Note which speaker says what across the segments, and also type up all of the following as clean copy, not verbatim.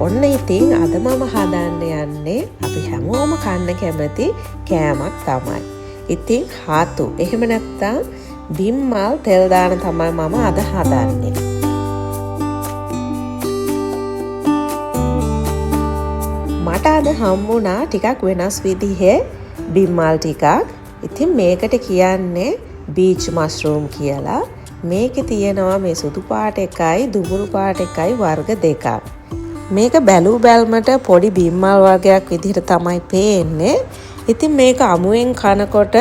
Speaker 1: ඔන්න ඉතින් අද මම හදන්න යන්නේ අපි හැමෝම කන්න කැමති කෑමක් තමයි. ඉතින් හාතු. එහෙම නැත්නම් බිම්මල් තෙල් දාන තමයි මම අද හදන්නේ. මට අද හම්බුණා ටිකක් වෙනස් විදිහේ බිම්මල් ටිකක්. ඉතින් මේකට කියන්නේ බීච් මෂ්රූම් කියලා. මේකේ තියෙනවා මේ සුදු පාට එකයි දුඹුරු පාට එකයි වර්ග දෙකක්. මේක බැලූ බැල්මට පොඩි බිම්මල් වර්ගයක් විදිහට තමයි පේන්නේ. ඉතින් මේක අමුවෙන් කනකොට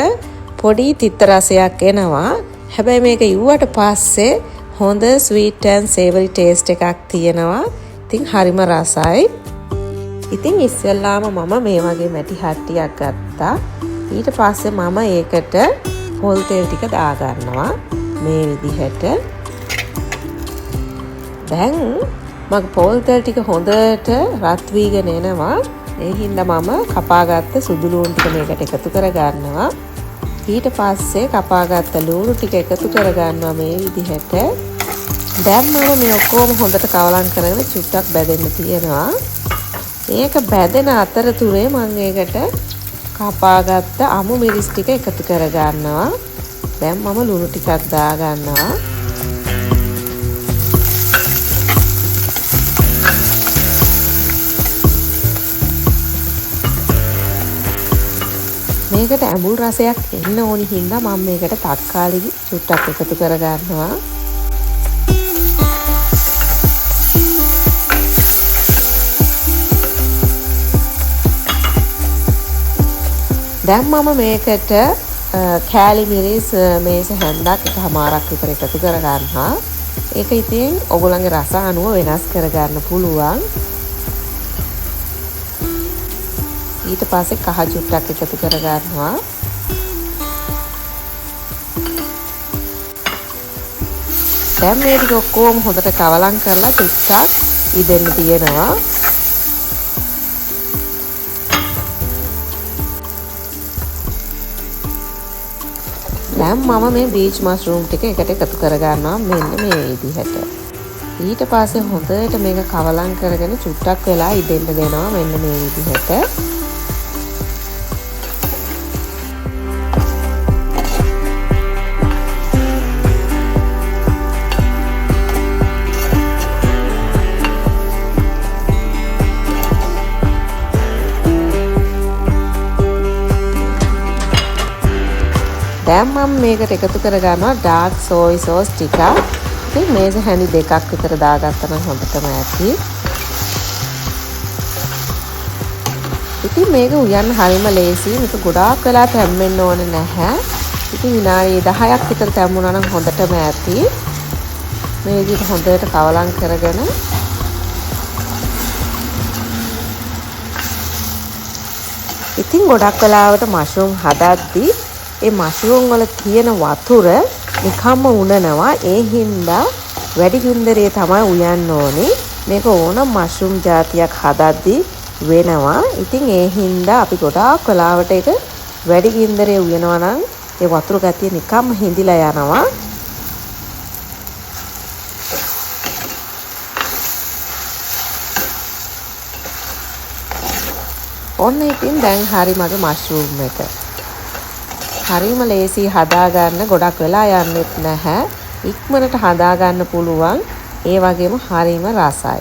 Speaker 1: පොඩි තිත්ත රසයක් එනවා. හැබැයි මේක ඉව්වට පස්සේ හොඳ sweet and savory taste එකක් තියෙනවා. ඉතින් හරිම රසයි. ඉතින් ඉස්සෙල්ලාම මම මේ වගේ මැටි හට්ටියක් ගත්තා. ඊට පස්සේ මම ඒකට පොල් තෙල් ටික දාගන්නවා. මේ විදිහට. දැන් මම පොල් තෙල් ටික හොඳට රත් වීගෙන එනවා. ඒ හින්දා මම කපාගත්ත සුදු ලූණු ටික මේකට එකතු කරගන්නවා. ඊට පස්සේ කපාගත්ත ලූණු ටික එකතු කරගන්නවා මේ විදිහට. දැන් මම මේ ඔක්කොම හොඳට කවලම් කරගෙන චුට්ටක් බැදෙන්න තියෙනවා. මේක බැදෙන අතරතුරේ මම ඒකට කපාගත්ත අමු මිරිස් ටික එකතු කරගන්නවා. දැන් මම ලුණු ටිකක් දාගන්නවා. මේකට ඇඹුල් රසයක් එන්න ඕනි හින්දා මම මේකට තක්කාලි චුට්ටක් එකතු කරගන්නවා. දැන් මම මේකට කෑලි මිරිස් මේස හැන්දක් එකමාරක් විතර එකතු කරගන්නවා. ඒක ඉතින් ඔයගොල්ලන්ගේ රස අනුව වෙනස් කරගන්න පුළුවන්. ඊට පස්සේ කහ චුට්ටක් එකතු කරගන්නවා. දැන් මේ ටික ඔක්කොම හොඳට කවලම් කරලා චුට්ටක් ඉදෙන්න තියෙනවා. දැන් මම මේ බීච් මෂ්රූම් ටික එකට එකතු කරගන්නවා මෙන්න මේ විදිහට. ඊට පස්සේ හොඳට මේක කවලම් කරගෙන චුට්ටක් වෙලා ඉදෙන්න දෙනවා මෙන්න මේ විදිහට. දැන් මම මේකට එකතු කරගන්නවා ඩාර්ක් සෝයි සෝස් ටිකක්. ඉතින් මේස හැඳි දෙකක් විතර දාගත්තා නම් හොඳටම ඇති. ඉතින් මේක උයන්න හරිම ලේසියි. මේක ගොඩාක් වෙලා තැම්බෙන්න ඕනේ නැහැ. ඉතින් විනාඩි 10ක් විතර තැම්බුණා නම් හොඳටම ඇති. මේ විදිහට හොඳට කවලම් කරගෙන ඉතින් ගොඩක් වෙලාවට මෂ්රූම් හදද්දී ඒ මෂ්රූම් වල තියෙන වතුර නිකම්ම උනනවා. ඒ හින්දා වැඩි ගින්දරේ තමයි උයන්න ඕනේ. මේක ඕනම් මෂ්රූම් జాතියක් හදද්දී වෙනවා. ඉතින් ඒ හින්දා අපි ගොඩාක් වෙලාවට ඒක වැඩි ගින්දරේ උයනවා නම් ඒ වතුර ගතිය නිකම්ම හිඳිලා යනවා. ඔන්න ඉතින් දැන් හරි මගේ මෂ්රූම් එක. හරිම ලේසි හදාගන්න, ගොඩක් වෙලා යන්නෙත් නැහැ. ඉක්මනට හදාගන්න පුළුවන්. ඒ වගේම හරිම රසයි.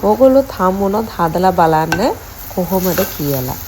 Speaker 1: ඕගොල්ලොත් හම්බුනොත් හදලා බලන්න කොහොමද කියලා.